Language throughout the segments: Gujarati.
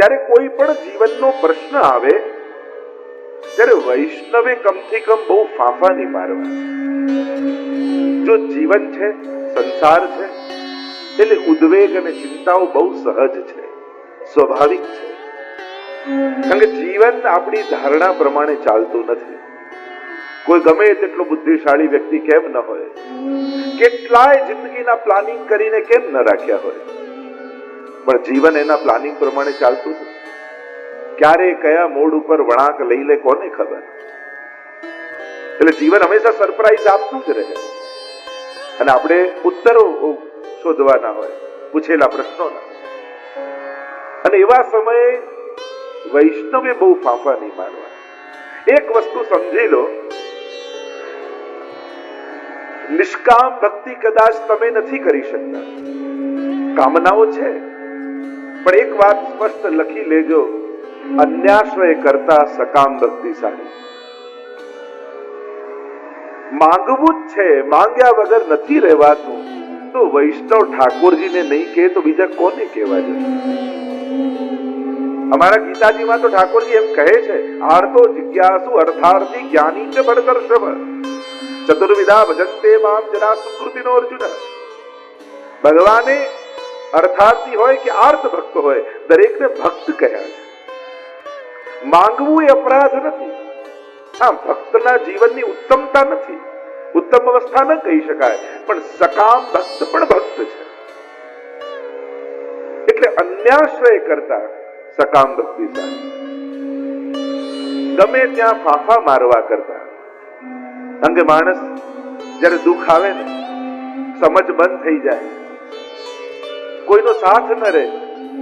જ્યારે કોઈ પણ જીવનનો પ્રશ્ન આવે ત્યારે વૈષ્ણવે કમથી કમ બહુ ફાંફા નહીં મારવા. જો જીવન છે, સંસાર છે, એટલે ઉદ્વેગ અને ચિંતાઓ બહુ સહજ છે, સ્વાભાવિક છે. કારણ કે જીવન આપણી ધારણા પ્રમાણે ચાલતું નથી. કોઈ ગમે તેટલો બુદ્ધિશાળી વ્યક્તિ કેમ ન હોય, કેટલાય જિંદગીના પ્લાનિંગ કરીને કેમ ન રાખ્યા હોય, પણ જીવન એના પ્લાનિંગ પ્રમાણે ચાલતું નથી. ક્યારે કયા મોડ ઉપર વળાંક લઈ લે કોને ખબર. એટલે જીવન હંમેશા સરપ્રાઈઝ આપતું જ રહે અને આપણે ઉત્તરો શોધવાના હોય પૂછેલા પ્રશ્નોના. અને એવા સમયે વૈષ્ણવે બહુ ફાંફા નહીં મારવા. એક વસ્તુ સમજી લો, નિષ્કામ ભક્તિ કદાચ તમે નથી કરી શકતા, કામનાઓ છે, પણ એક વાત સ્પષ્ટ લખી લેજો, અન્યાશ્રય કરતા સકામ ભક્તિ સારી. માંગવું જ છે, માંગ્યા વગર નથી રહેવાતું, તો વૈષ્ણવ ઠાકોરજીને નહીં કહે તો બીજા કોને કહેવા જશે? અમારા ગીતાજીમાં તો ઠાકોરજી એમ કહે છે, આર્તો જિજ્ઞાસુ અર્થાર્થી જ્ઞાની ચ ભરતર્ષભ ચતુર્વિધા ભજન્તે મામ જરા સુકૃતિનો અર્જુન. ભગવાને અર્થાર્થી હોય કે આર્થ ભક્ત હોય, દરેકને ભક્ત કહ્યા છે. માંગવું એ અપરાધ નથી. હા, ભક્તના જીવનની ઉત્તમતા નથી, ઉત્તમ અવસ્થા ન કહી શકાય, પણ સકામ ભક્ત પણ ભક્ત છે. એટલે અન્યાશ્રય કરતા સકામ ભક્તિ સારી. ગમે ત્યાં ફાંફા મારવા કરતા. કારણ કે માણસ જયારે દુઃખ આવે ને, સમજ બંધ થઈ જાય, કોઈનો સાથ ન રહે.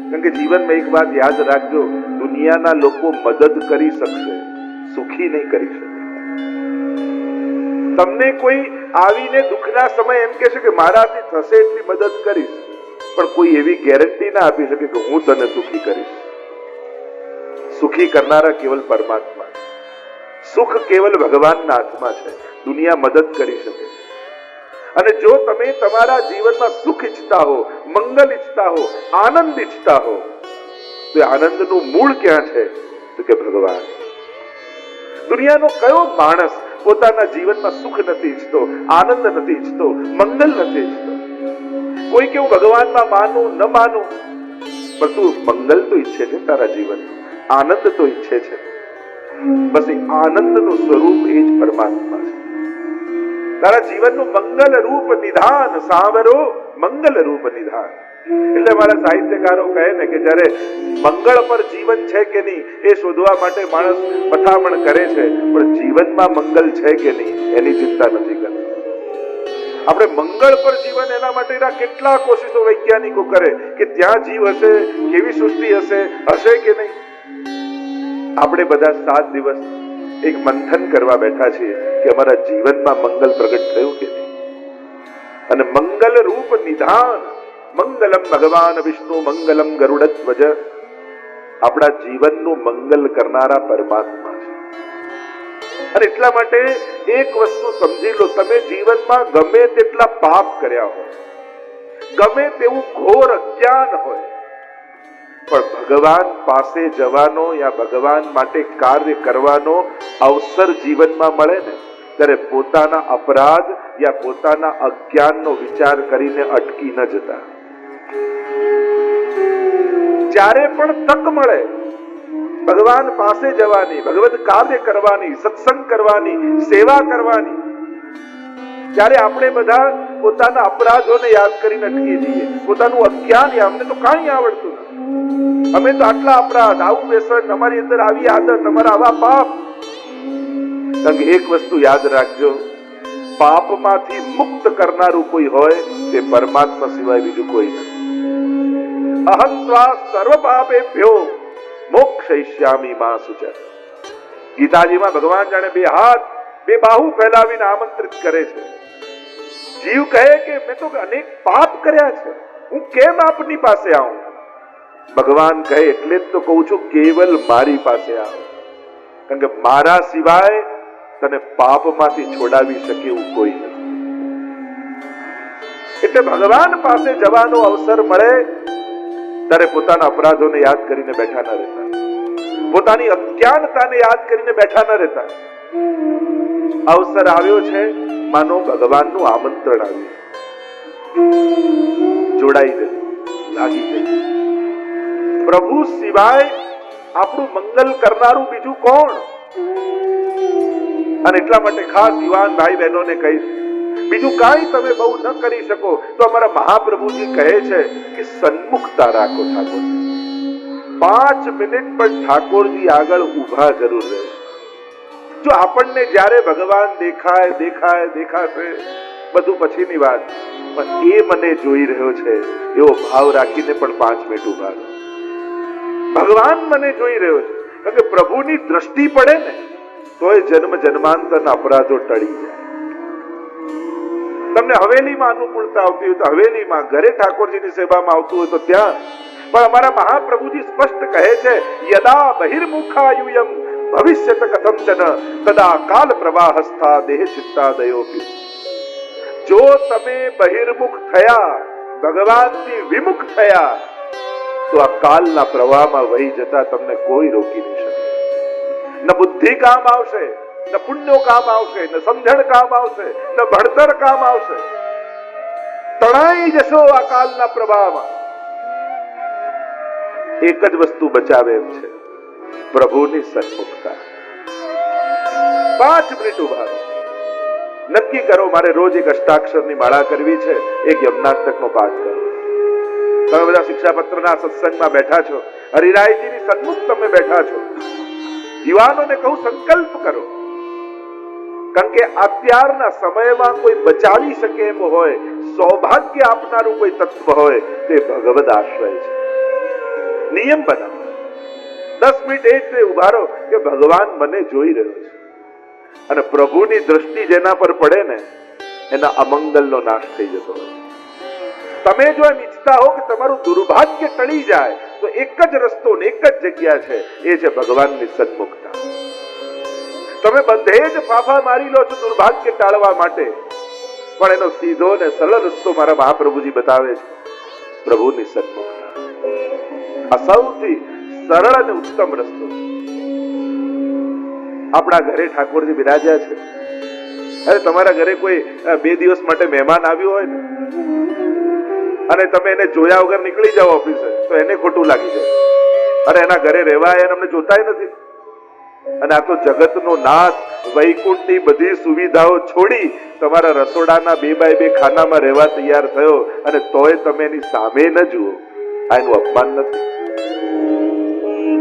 કારણ કે જીવનમાં એક વાત યાદ રાખજો, દુનિયાના લોકો મદદ કરી શકશે, સુખી નહીં કરી શકે. તમને કોઈ આવીને દુઃખના સમય એમ કહેશે કે મારાથી થશે એટલી મદદ કરીશ, પણ કોઈ એવી ગેરંટી ના આપી શકે કે હું તને સુખી કરીશ. સુખી કરનારા કેવલ પરમાત્મા. સુખ કેવલ ભગવાનના હાથમાં છે. દુનિયા મદદ કરી શકે. અને જો તમે તમારા જીવનમાં સુખ ઈચ્છતા હો, મંગલ ઈચ્છતા હો, આનંદ ઈચ્છતા હો, તો આનંદનું મૂળ ક્યાં છે? તો કે ભગવાન. દુનિયાનો કયો માણસ પોતાના જીવનમાં સુખ નથી ઈચ્છતો, આનંદ નથી ઈચ્છતો, મંગલ નથી ઈચ્છતો? કોઈ કે હું ભગવાનમાં માનું ન માનું, પણ તું મંગલ તો ઈચ્છે છે, તારા જીવનનું આનંદ તો ઈચ્છે છે. બસ એ આનંદનું સ્વરૂપ એ જ પરમાત્મા છે. તારા જીવનનું મંગલ રૂપ નિધાન સાંભળો, મંગલ રૂપ નિધાન. એટલે મારા સાહિત્યકારો કહે ને કે જ્યારે મંગળ પર જીવન છે કે નહીં એ શોધવા માટે માણસ મથામણ કરે છે, પણ જીવનમાં મંગલ છે કે નહીં એની ચિંતા નથી કરતા. આપણે મંગળ પર જીવન, એના માટેના કેટલા કોશિશો વૈજ્ઞાનિકો કરે કે ત્યાં જીવ હશે, કેવી સૃષ્ટિ હશે, હશે કે નહીં. આપણે બધા 7 દિવસ એક મંથન કરવા બેઠા છીએ કે અમારા જીવનમાં મંગલ પ્રગટ થયું કે નહીં. અને મંગલ રૂપ નિધાન, મંગલમ ભગવાન વિષ્ણુ મંગલમ ગરુડધ્વજ. આપણા જીવનનું મંગલ કરનારા પરમાત્મા છે. અને એટલા માટે એક વસ્તુ સમજી લો, તમે જીવનમાં ગમે તેટલા પાપ કર્યા હોય, ગમે તેવું ઘોર અજ્ઞાન હોય, પણ ભગવાન પાસે જવાનો યા ભગવાન માટે કાર્ય કરવાનો અવસર જીવનમાં મળે ને, ત્યારે પોતાના અપરાધ યા પોતાના અજ્ઞાનનો વિચાર કરીને અટકી ન જતા. જ્યારે પણ તક મળે ભગવાન પાસે જવાની, ભગવત કાર્ય કરવાની, સત્સંગ કરવાની, સેવા કરવાની, ત્યારે આપણે બધા પોતાના અપરાધોને યાદ કરીને અટકી જઈએ. પોતાનું અજ્ઞાન, અમને તો કાંઈ આવડતું નથી, અમે તો આટલા અપરાધ, આવું વ્યસન, અમારી અંદર આવી આદત, અમારા આવા પાપ. એક વસ્તુ યાદ રાખજો, પાપમાંથી મુક્ત કરનારું કોઈ હોય તે પરમાત્મા સિવાય બીજું કોઈ નથી. અહં ત્વા સર્વ પાપેભ્યો મોક્ષયિષ્યામિ મા શુચઃ. ગીતાજીમાં ભગવાન જાણે 2 હાથ 2 બાહુ ફેલાવીને આમંત્રિત કરે છે. જીવ કહે કે મેં તો અનેક પાપ કર્યા છે, હું કેમ આપની પાસે આવું? ભગવાન કહે એટલે જ તો કહું છું, કેવલ મારી પાસે આવ. કારણ કે મારા સિવાય તને પાપમાંથી છોડાવી શકે એવું કોઈ નથી. એટલે ભગવાન પાસે જવાનો અવસર મળે ત્યારે પોતાના અપરાધોને યાદ કરીને બેઠા ન રહેતા, પોતાની અજ્ઞાનતાને યાદ કરીને બેઠા ન રહેતા. અવસર આવ્યો છે, માનો ભગવાનનું આમંત્રણ આવ્યું, જોડાઈ દે, લાગી દે. પ્રભુ સિવાય આપણું મંગલ કરનારું બીજું કોણ? અને એટલા માટે ખાસ યુવાન ભાઈ બહેનોને કહીશ, બીજું કાંઈ તમે બહુ ન કરી શકો તો અમારા મહાપ્રભુજી કહે છે કે સન્મુખતા રાખો ઠાકોરજી. 5 મિનિટ પણ ઠાકોરજી આગળ ઊભા જરૂર રહે. જો આપણને જ્યારે ભગવાન દેખાશે બધું પછીની વાત, પણ એ મને જોઈ રહ્યો છે એવો ભાવ રાખીને પણ 5 મિનિટ ઊભા રહો. ભગવાન મને જોઈ રહ્યો છે, કારણ કે પ્રભુની દ્રષ્ટિ પડે ને તો એ જન્મ જન્માંતરના અપરાધો ટળી જાય. તમને હવેલીમાં અનુકૂળતા આવતી હોય તો હવેલીમાં, ઘરે ઠાકોરજીની સેવામાં આવતું હોય તો ત્યાં. પણ અમારા મહાપ્રભુજી સ્પષ્ટ કહે છે, યદા બહિર્મુખાયુયમ ભવિષ્યત કથંચન તદા કાલ પ્રવાહસ્થા દેહ ચિત્તાદયોપી. જો તમે બહિર્મુખ થયા, ભગવાનથી વિમુખ થયા, તો આ કાલના પ્રવાહમાં વહી જતા તમને કોઈ રોકી નહીં શકે. ન બુદ્ધિ કામ આવશે, ન પુણ્યો કામ આવશે, ન સમજણ કામ આવશે, ન ભણતર કામ આવશે. તણાઈ જશો આ કાલના પ્રવાહમાં. એક જ વસ્તુ બચાવે એમ છે, પ્રભુની સન્મુખતા. 5 મિનિટ ઉભા રહો. નક્કી કરો મારે રોજ એક અષ્ટાક્ષરની માળા કરવી છે, એક યમનાષ્ટકનો પાઠ કરો. તમે બધા શિક્ષાપત્રના સત્સંગમાં બેઠા છો, હરિરાયજીની સન્મુખ તમે બેઠા છો. યુવાનોને કહું, સંકલ્પ કરો. કારણ કે અત્યારના સમયમાં કોઈ બચાવી શકે એમ હોય, સૌભાગ્ય આપનારું કોઈ તત્વ હોય, તે ભગવદ આશ્રય છે. નિયમ બનાવો. 10 મિનિટ એ જ ઉભા રહો કે ભગવાન મને જોઈ રહ્યો છે. અને પ્રભુની દ્રષ્ટિ જેના પર પડે ને એના અમંગલનો નાશ થઈ જતો હોય. તમે જો એમ ઈચ્છતા હો કે તમારું દુર્ભાગ્ય ટળી જાય તો એક જ રસ્તો ને એક જ જગ્યા છે, એ છે ભગવાનની સન્મુખતા. તમે બધે જ ફાફા મારી લો છો દુર્ભાગ્ય ટાળવા માટે, પણ એનો સીધો ને સરળ રસ્તો મારા મહાપ્રભુજી બતાવે છે, પ્રભુની સન્મુખતા. આ સૌથી સરળ અને ઉત્તમ રસ્તો છે. આપણા ઘરે ઠાકોરજી બિરાજ્યા છે. અરે તમારા ઘરે કોઈ 2 દિવસ માટે મહેમાન આવ્યું હોય ને, અને તમે એને જોયા વગર નીકળી જાઓ ઓફિસે, તો એને ખોટું લાગી જાય. અરે એના ઘરે રહેવા એને અમને જોતાય નથી. અને આ તો જગતનો નાથ, વૈકુંઠની બધી સુવિધાઓ છોડી તમારા રસોડાના 2x2 ખાનામાં રહેવા તૈયાર થયો, અને તોય તમે એની સામે ન જુઓ. આ એનું અપમાન નથી?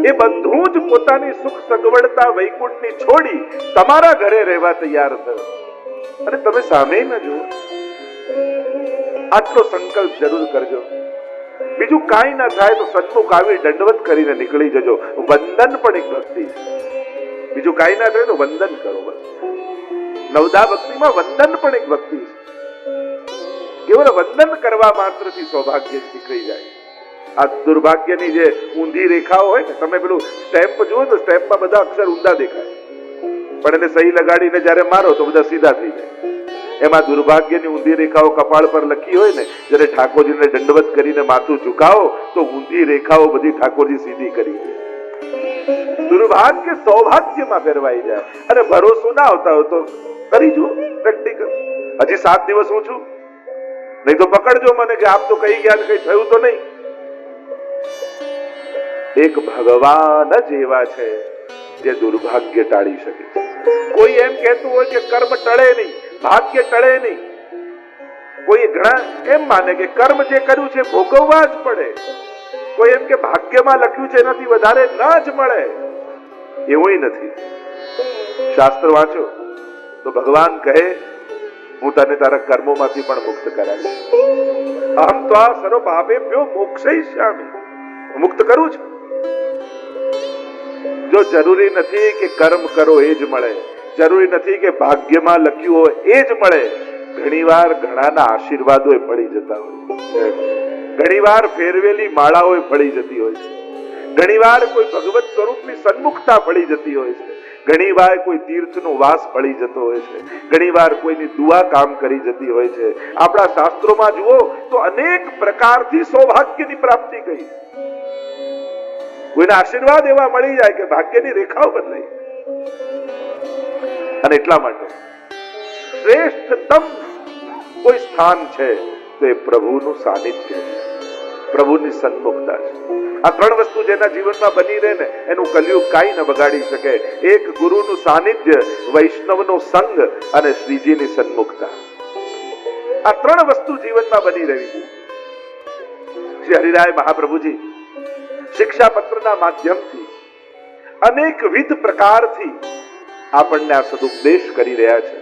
એ બધું જ પોતાની સુખ સગવડતા વૈકુંઠની છોડી તમારા ઘરે રહેવા તૈયાર થયો, અને તમે સામે ન જુઓ. આટલો સંકલ્પ જરૂર કરજો. બીજું કાંઈ ના થાય તો સન્મુખ આવી દંડવત કરીને નીકળી જજો. વંદન પણ એક ભક્તિ છે. બીજું કાંઈ ના થાય તો વંદન કરો. બસ નવદા ભક્તિમાં વંદન પણ એક ભક્તિ છે. કેવળ વંદન કરવા માત્રથી સૌભાગ્ય નીકળી જાય. આ દુર્ભાગ્યની જે ઊંધી રેખાઓ હોય ને, તમે પેલું સ્ટેમ્પ જુઓ તો સ્ટેમ્પમાં બધા અક્ષર ઊંધા દેખાય, પણ એને સહી લગાડીને જ્યારે મારો તો બધા સીધા થઈ જાય. એમાં દુર્ભાગ્યની ઊંધી રેખાઓ કપાળ પર લખી હોય ને, જ્યારે ઠાકોરજીને દંડવત કરીને માથું ઝુકાવો તો ઊંધી રેખાઓ બધી ઠાકોરજી સીધી કરી દે. દુર્ભાગ્ય સૌભાગ્યમાં ફેરવાઈ જાય. અને ભરોસો ના આવતા હોય તો કરી જુઓ પ્રેક્ટિકલ. હજી 7 દિવસ હું છું, નહીં તો પકડજો મને કે આપ તો કહી ગયા કઈ થયું તો નહીં. એક ભગવાન જ એવા છે જે દુર્ભાગ્ય ટાળી શકે. કોઈ એમ કહેતું હોય કે કર્મ ટળે નહીં, ભાગ્ય ટળે નહીં. કોઈ ઘણા એમ માને કે કર્મ જે કર્યું છે ભોગવવા જ પડે. કોઈ એમ કે ભાગ્યમાં લખ્યું છે એનાથી વધારે ના જ મળે. એવું નથી. શાસ્ત્ર વાંચો તો ભગવાન કહે, હું તને તારા કર્મોમાંથી પણ મુક્ત કરાવીશ. અહમ ત્વા સર્વ પાપેભ્યો મોક્ષયિષ્યામિ. મુક્ત કરું છું. જો જરૂરી નથી કે કર્મ કરો એ જ મળે, જરૂરી નથી કે ભાગ્યમાં લખ્યું હોય એ જ મળે. ઘણીવાર ઘણાના આશીર્વાદો ફળી જતા હોય, ઘણીવાર ફેરવેલી માળાઓ ફળી જતી હોય છે, ઘણીવાર કોઈ ભગવત સ્વરૂપની સન્મુખતા ફળી જતી હોય છે, ઘણીવાર કોઈ તીર્થનો વાસ ફળી જતો હોય છે, ઘણીવાર કોઈની દુઆ કામ કરી જતી હોય છે. આપણા શાસ્ત્રોમાં જુઓ તો અનેક પ્રકારથી સૌભાગ્યની પ્રાપ્તિ કહી. કોઈના આશીર્વાદ એવા મળી જાય કે ભાગ્યની રેખાઓ બદલાઈ. અને એટલા માટે શ્રેષ્ઠતમ કોઈ સ્થાન છે તો એ પ્રભુનું સાનિધ્ય છે, પ્રભુની સન્મુખતા છે. આ ત્રણ વસ્તુ જેના જીવનમાં બની રહે ને એનું કલયુગ કાંઈ ન બગાડી શકે. એક ગુરુનું સાનિધ્ય, વૈષ્ણવનો સંગ અને શ્રીજીની સન્મુખતા. આ ત્રણ વસ્તુ જીવનમાં બની રહી છે. શ્રી હરિરાય મહાપ્રભુજી શિક્ષાપત્રના માધ્યમથી અનેકવિધ પ્રકારથી આપણને આ સદુપદેશ કરી રહ્યા છે.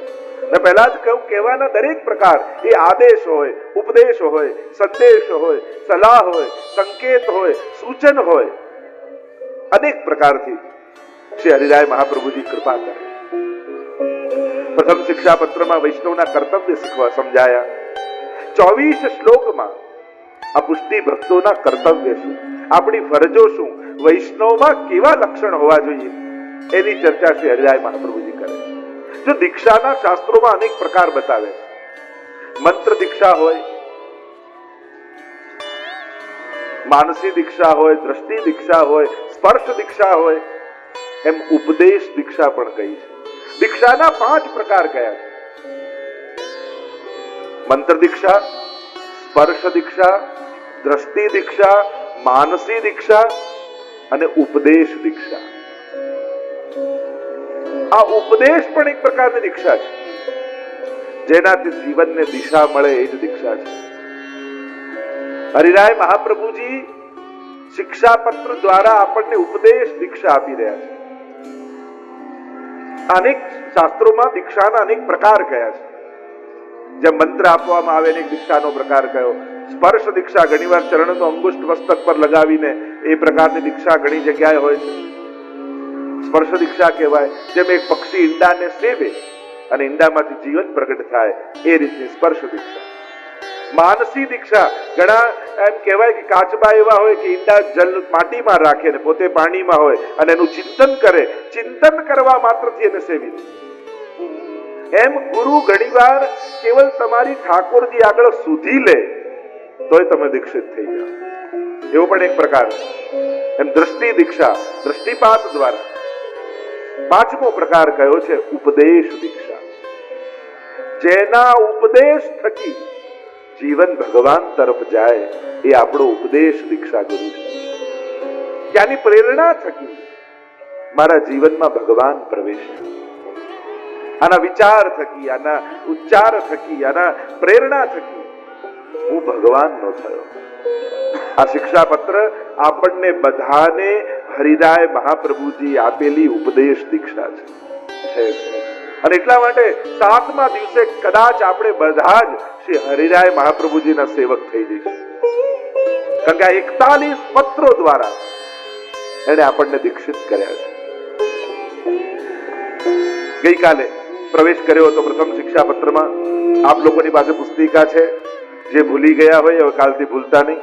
મેં પહેલા જ કહ્યું, કહેવાના દરેક પ્રકાર એ આદેશ હોય, ઉપદેશ હોય, સંદેશ હોય, સલાહ હોય, સંકેત હોય, સૂચન હોય, અનેક પ્રકારથી શ્રી હરિરાય મહાપ્રભુજી કૃપા કરે. પ્રથમ શિક્ષાપત્રમાં વૈષ્ણવના કર્તવ્ય શીખવા સમજાયા. 24 શ્લોકમાં આ પુષ્ટિ ભક્તોના કર્તવ્ય શું, આપણી ફરજો શું, વૈષ્ણવમાં કેવા લક્ષણ હોવા જોઈએ એની ચર્ચા શ્રી હરિરાય મહાપ્રભુજી કરે. જો દીક્ષાના શાસ્ત્રોમાં અનેક પ્રકાર બતાવે છે. મંત્ર દીક્ષા હોય, માનસી દીક્ષા હોય, દ્રષ્ટિ દીક્ષા હોય, સ્પર્શ દીક્ષા હોય, એમ ઉપદેશ દીક્ષા પણ કહી છે. દીક્ષાના 5 પ્રકાર કયા છે? મંત્ર દીક્ષા, સ્પર્શ દીક્ષા, દ્રષ્ટિ દીક્ષા, માનસી દીક્ષા અને ઉપદેશ દીક્ષા. આ ઉપદેશ પણ એક પ્રકારની દીક્ષા છે, જેનાથી જીવનને દિશા મળે એ જ દીક્ષા છે. હરિરાય મહાપ્રભુજી શિક્ષાપત્ર દ્વારા આપણને ઉપદેશ દીક્ષા આપી રહ્યા છે. અનેક શાસ્ત્રોમાં દીક્ષાના અનેક પ્રકાર કયા છે. જેમ મંત્ર આપવામાં આવે એક દીક્ષાનો પ્રકાર કયો. સ્પર્શ દીક્ષા ઘણીવાર ચરણનો અંગુષ્ઠ મસ્તક પર લગાવીને એ પ્રકારની દીક્ષા ઘણી જગ્યાએ હોય છે. સ્પર્શ દીક્ષા કહેવાય. જેમ એક પક્ષી ઈંડાને સેવે અને ઈંડામાંથી જીવન પ્રગટ થાય એ રીતની સ્પર્શ દીક્ષા. માનસી દીક્ષા, ઘણા એમ કહેવાય કે કાચબા એવા હોય કે ઈંડા જલ માટીમાં રાખે ને પોતે પાણીમાં હોય અને એનું ચિંતન કરે, ચિંતન કરવા માત્રથી એને સેવી લે. એમ ગુરુ ઘણીવાર કેવલ તમારી ઠાકોરજી આગળ સુધી લે તોય તમે દીક્ષિત થઈ જાઓ, એવો પણ એક પ્રકાર છે. એમ દ્રષ્ટિ દીક્ષા, દ્રષ્ટિપાત દ્વારા. 5મો પ્રકાર કયો છે? ઉપદેશ દીક્ષા. જેના ઉપદેશ થકી જીવન ભગવાન તરફ જાય એ આપણો ઉપદેશ દીક્ષા ગુરુ છે. ત્યાંની પ્રેરણા થકી મારા જીવનમાં ભગવાન પ્રવેશે. આના વિચાર થકી, આના ઉચ્ચાર થકી, આના પ્રેરણા થકી હું ભગવાનનો થયો. આ શિક્ષાપત્ર આપણને બધાને હરિરાય મહાપ્રભુજી આપેલી ઉપદેશ દીક્ષા છે. અને એટલા માટે 7મા દિવસે કદાચ આપણે બધા જ શ્રી હરિરાય મહાપ્રભુજીના સેવક થઈ જઈશું. કારણ કે આ 41 પત્રો દ્વારા એને આપણને દીક્ષિત કર્યા છે. ગઈકાલે પ્રવેશ કર્યો હતો પ્રથમ શિક્ષાપત્રમાં. આપ લોકોની પાસે પુસ્તિકા છે. જે ભૂલી ગયા હોય હવે કાલથી ભૂલતા નહીં,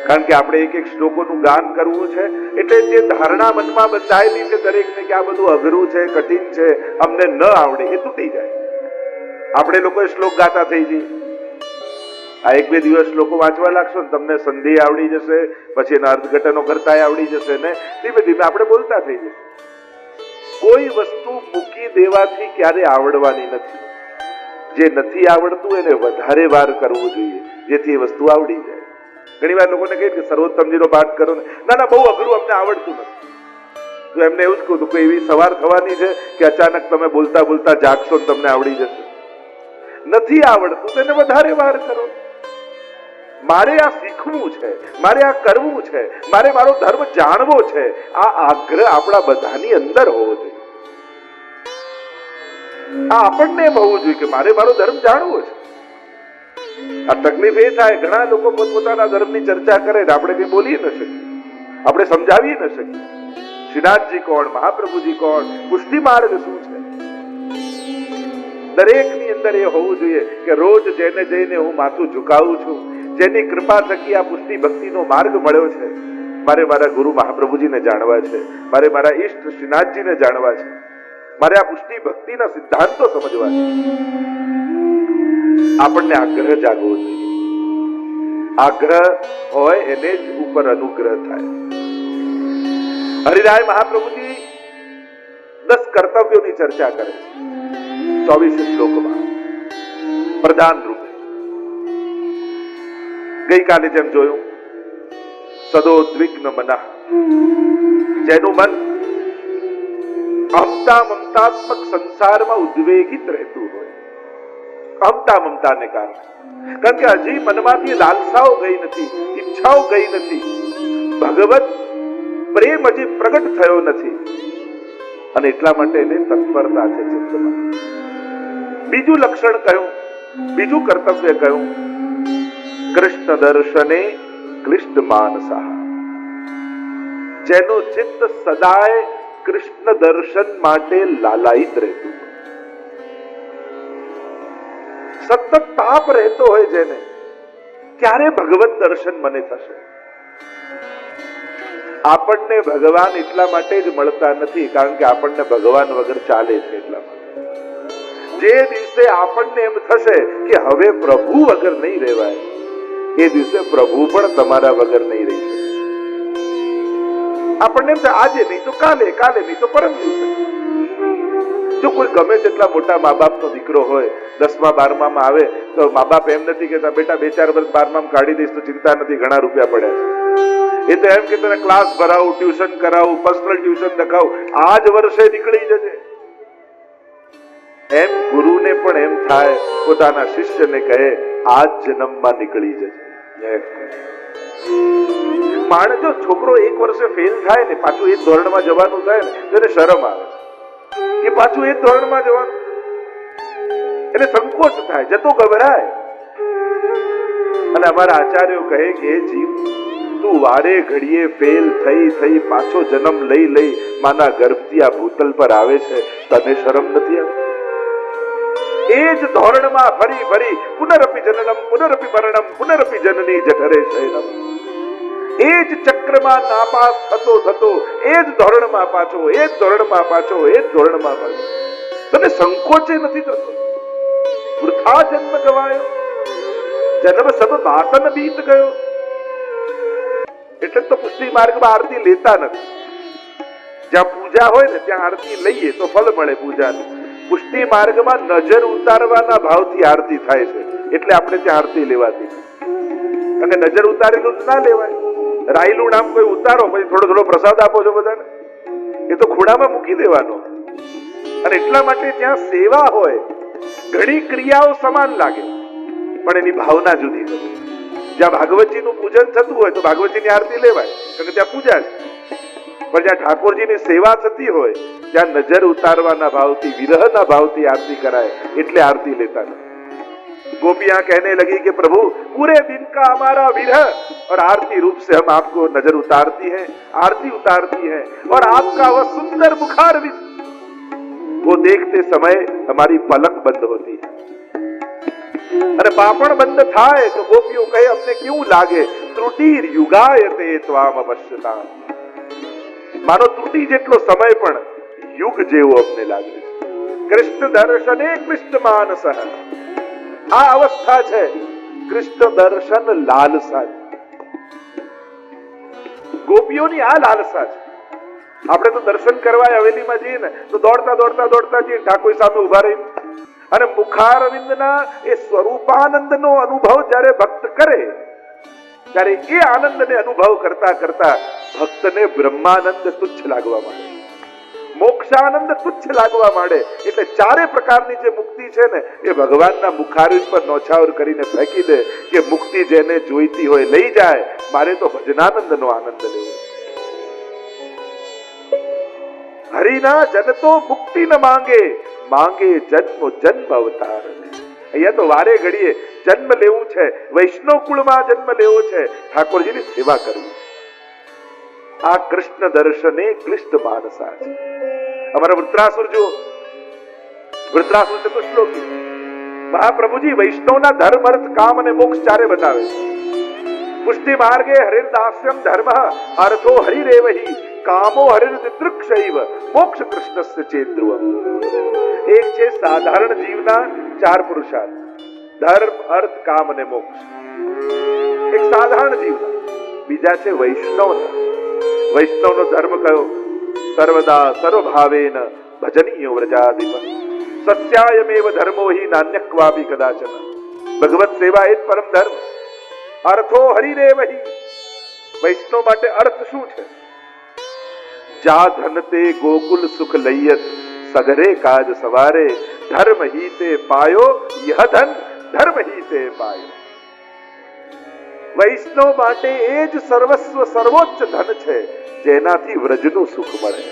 કારણ કે આપણે એક શ્લોકોનું ગાન કરવું છે. એટલે જે ધારણા મનમાં બંધાયેલી છે દરેકને કે આ બધું અઘરું છે, કઠિન છે, અમને ન આવડે, એ તૂટી જાય. આપણે લોકો શ્લોક ગાતા થઈ જઈએ. આ 1-2 દિવસ શ્લોકો વાંચવા લાગશો ને તમને સંધિ આવડી જશે, પછી એના અર્થઘટનો કરતા આવડી જશે ને ધીમે ધીમે આપણે બોલતા થઈ જશે. કોઈ વસ્તુ મૂકી દેવાથી ક્યારે આવડવાની નથી. જે નથી આવડતું એને વધારે વાર કરવું જોઈએ, જેથી એ વસ્તુ આવડી જાય. ઘણી વાર લોકોને કહે કે સર્વોત્તમજીનો પાઠ કરો ને, ના બહુ અઘરું, અમને આવડતું નથી. તો એમને એવું જ કહું તો કોઈ એવી સવાર થવાની છે કે અચાનક તમે બોલતા બોલતા જાગશો ને તમને આવડી જશે? નથી આવડતું તો એને વધારે વાર કરો. મારે આ શીખવું છે, મારે આ કરવું છે, મારે મારો ધર્મ જાણવો છે, આ આગ્રહ આપણા બધાની અંદર હોવો જોઈએ. આ આપણને એમ હોવું જોઈએ કે મારે મારો ધર્મ જાણવો છે. આ તકલીફ એ થાય, ઘણા લોકો પોતપોતાના ધર્મની ચર્ચા કરે ને આપણે કઈ બોલી ન શકીએ, આપણે સમજાવી ન શકીએ. શ્રીનાથજી કોણ, મહાપ્રભુજી કોણ, પુષ્ટિ માર્ગ શું છે? દરેકની અંદર એ હોવું જોઈએ કે રોજ જેને જઈને હું માથું ઝુકાવું છું, જેની કૃપા થકી આ પુષ્ટિ ભક્તિનો માર્ગ મળ્યો છે, મારે મારા ગુરુ મહાપ્રભુજીને જાણવા છે, મારે મારા ઈષ્ટ શ્રીનાથજીને જાણવા છે, મારે આ પુષ્ટિ ભક્તિના સિદ્ધાંતો સમજવા છે. આપણને આગ્રહ જાગવો જોઈએ. આગ્રહ હોય એને જ ઉપર અનુગ્રહ થાય. હરિરાય મહાપ્રભુજી 10 કર્તવ્યોની ચર્ચા કરે છે 24 શ્લોકમાં પ્રધાન રૂપે. ગઈકાલે જેમ જોયું, સદોદ્વિગ્ન મનઃ, જેનું મન અહંતા મમતાત્મક સંસારમાં ઉદ્વેગિત રહેતું હોય, અહંતા મમતાને કારણે, કારણ કે હજી મનમાંથી લાલસાઓ ગઈ નથી, ઈચ્છાઓ ગઈ નથી, ભગવત પ્રેમ હજી પ્રગટ થયો નથી, અને એટલા માટે એને તત્પરતા છે ચિત્તમાં. બીજું લક્ષણ કહ્યું, બીજું કર્તવ્ય કહ્યું, કૃષ્ણ દર્શને ક્લિષ્ટ માનસા, જેનું ચિત્ત સદાય કૃષ્ણ દર્શન માટે લાલાયિત રહેતું, સતત તાપ રહેતો હોય જેને, ક્યારે ભગવત દર્શન મને થશે. આપણને ભગવાન એટલા માટે જ મળતા નથી કારણ કે આપણને ભગવાન વગર ચાલે છે. એટલા માટે જે દિવસે આપણને એમ થશે કે હવે પ્રભુ વગર નહીં રહેવાય, એ દિવસે પ્રભુ પણ તમારા વગર નહીં રહી શકે. આપણને એમ થાય આજે નહીં તો કાલે, કાલે નહીં તો પરમ દિવસે. જો કોઈ ગમે તેટલા મોટા મા બાપ નો દીકરો હોય, 10મા 12માં આવે તો મા બાપ એમ નથી કેતા બેટા 2-4 વર્ષ 12માં કાઢી દઈશ તો ચિંતા નથી, ઘણા રૂપિયા પડ્યા છે. એ તો એમ કે તને ક્લાસ ભરાવું, ટ્યુશન કરાવું, પર્સનલ ટ્યુશન રખાવું, આ જ વર્ષે નીકળી જજે. એમ ગુરુને પણ એમ થાય, પોતાના શિષ્યને કહે આ જ જન્મમાં નીકળી જજે. માણસ જો છોકરો 1 વર્ષે ફેલ થાય ને, પાછું એ ધોરણમાં જવાનું થાય ને, તો એને શરમ આવે કે પાછું એ ધોરણમાં જવાનું, એને સંકોચ થાય, જતો ગભરાય. અને અમારા આચાર્યો કહે કે જીવ, તું વારે ઘડીએ ફેલ થઈ પાછો જન્મ લઈ માના ગર્ભથી આ ભૂતલ પર આવે છે, તને શરમ નથી આવતી? એ જ ધોરણમાં ફરી પુનરપી જનનમ પુનરપી મરણમ પુનરપી જનની જઠરે શયનમ, એ જ ચક્રમાં નાપાસ થતો એ જ ધોરણમાં પાછો, એ જ ધોરણમાં પાછો, એ જ ધોરણમાં પાછો. તને સંકોચે નથી થતો? વૃથા જન્મ ગવાયો, જન્મ સબ બાતન બીત ગયો. એટલે તો પુષ્ટિ માર્ગમાં આરતી લેતા નથી. જ્યાં પૂજા હોય ને ત્યાં આરતી લઈએ તો ફળ મળે પૂજાનું. પુષ્ટિ માર્ગમાં નજર ઉતારવાના ભાવથી આરતી થાય છે, એટલે આપણે ત્યાં આરતી લેવાતી. અને નજર ઉતારેલું ના લેવાય. રાયલું નામ કોઈ ઉતારો, પછી થોડો પ્રસાદ આપો છો બધાને, એ તો ખૂણામાં મૂકી દેવાનો. અને એટલા માટે ત્યાં સેવા હોય, ઘણી ક્રિયાઓ સમાન લાગે પણ એની ભાવના જુદી હોય. જ્યાં ભાગવતજીનું પૂજન થતું હોય તો ભાગવતજીની આરતી લેવાય, કારણ કે ત્યાં પૂજા છે. પણ જ્યાં ઠાકોરજીની સેવા થતી હોય ત્યાં નજર ઉતારવાના ભાવથી, વિરહના ભાવથી આરતી કરાય, એટલે આરતી લેતા નથી. गोपियां कहने लगी कि प्रभु पूरे दिन का हमारा विरह और आरती रूप से हम आपको नजर उतारती हैं, आरती उतारती हैं, और आपका वह सुंदर मुखारविंद वो देखते समय हमारी पलक बंद होती है. अरे पापण बंद थाय तो गोपियों कहे हमने क्यों लागे त्रुटिर युगायते त्वाम अवश्यता. मानो त्रुटि જેટલો સમય પણ યુગ જેવો અમને લાગે. કૃષ્ણ દર્શને કૃષ્ણ માનસ, આ અવસ્થા છે કૃષ્ણ દર્શન લાલસા. ગોપીઓની આ લાલસા છે. આપણે તો દર્શન કરવા હવેલીમાં જઈએ ને તો દોડતા જઈએ, ઠાકોર સામે ઉભા રહી અને મુખારવિંદના એ સ્વરૂપાનંદનો અનુભવ જ્યારે ભક્ત કરે ત્યારે એ આનંદને અનુભવ કરતા ભક્તને બ્રહ્માનંદ તુચ્છ લાગવા માંડે, મોક્ષાનંદ તુચ્છ લાગવા માંડે. એટલે ચારે પ્રકારની જે મુક્તિ છે ને એ ભગવાનના મુખારવિંદ પર નોછાવર કરીને ફેંકી દે કે મુક્તિ જેને જોઈતી હોય લઈ જાય, મારે તો ભજનાનંદનો આનંદ લેવો. હરિના જન તો મુક્તિ ન માંગે, માંગે જન્મ અવતાર. અહીંયા તો વારે ઘડીએ જન્મ લેવું છે, વૈષ્ણવ કુળમાં જન્મ લેવો છે, ઠાકોરજીની સેવા કરવી. આ કૃષ્ણ દર્શને ક્લિષ્ટ માનસા છે. અમારા વૃત્રાસુર જુઓ, વૃત્રાસુર ચતુશ્લોકી મહાપ્રભુજી વૈષ્ણવના ધર્મ, અર્થ, કામ અને મોક્ષ ચારે બતાવે. પુષ્ટિ માર્ગે હરિર્દાસ્યમ ધર્મ અર્થો હરિરેવહી કામો હરિર્દૃક્ષૈવ મોક્ષ કૃષ્ણસ્ય ચેદ્રુવમ. એક છે સાધારણ જીવના 4 પુરુષાર્થ, ધર્મ, અર્થ, કામ અને મોક્ષ. એક સાધારણ જીવના, બીજા છે વૈષ્ણવના. વૈષ્ણવનો ધર્મ કયો? સર્વદા સર્વભાવેન ભજનીયો વ્રજાદિપ સત્યાયમેવ ધર્મો હિ નાન્યક્વાપી કદાચન. ભગવત સેવા એ જ પરમ ધર્મ. અર્થો હરિરેવહિ. વૈષ્ણવ માટે અર્થ શું છે? જા ધન તે ગોકુલ સુખ લૈયત સગરે કાજ સવારે ધર્મ હી તે પાયો યહ ધન ધર્મ હી તે પાયો. વૈષ્ણવ માટે એ જ સર્વસ્વ સર્વોચ્ચ ધન છે જેનાથી વ્રજનું સુખ મળે.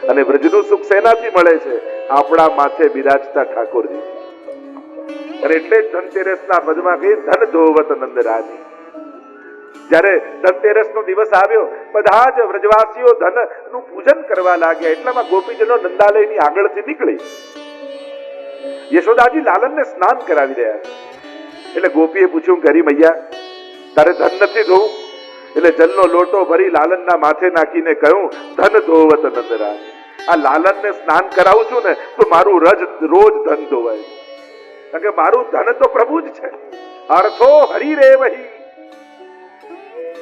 અને વ્રજનું સુખ શેનાથી મળે છે? આપણા માથે બિરાજતા ઠાકોરજી. અને એટલે જ ધનતેરસના પદમાં કહી ધન ધોવત નંદરાજી. જ્યારે ધનતેરસનો દિવસ આવ્યો, બધા જ વ્રજવાસીઓ ધનનું પૂજન કરવા લાગ્યા. એટલામાં ગોપીજનો નંદાલયની આગળથી નીકળી યશોદાજી લાલનને સ્નાન કરાવી રહ્યા છે. એટલે ગોપીએ પૂછ્યું, ઘરી મૈયા તારે ધન નથી ધોવું? એટલે જલનો લોટો ભરી લાલનના માથે નાખીને કહ્યું, ધન ધોવત નંદરાજ. આ લાલનને સ્નાન કરાવું છું ને તો મારું રોજ ધન ધોવાય. કારણ કે મારું ધન તો પ્રભુ જ છે. અર્થો હરિરેવહિ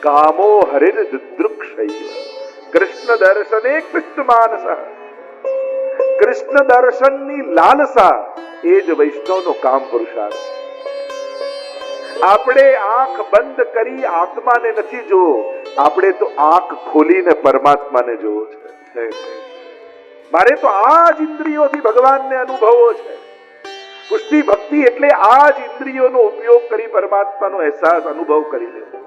કામો હરિર દૃક્ષૈવ કૃષ્ણ દર્શને કૃષ્ણ માનસ. કૃષ્ણ દર્શનની લાલસા એ જ વૈષ્ણવનો કામ પુરુષાર્થ. આપણે આંખ બંધ કરી આત્માને નથી જોવો, આપણે તો આંખ ખોલીને પરમાત્માને જોવો છે. મારે તો આ જ ઇન્દ્રિયોથી ભગવાનને અનુભવો છે. પુષ્ટિ ભક્તિ એટલે આ જ ઇન્દ્રિયોનો ઉપયોગ કરી પરમાત્માનો અહેસાસ અનુભવ કરી લેવો.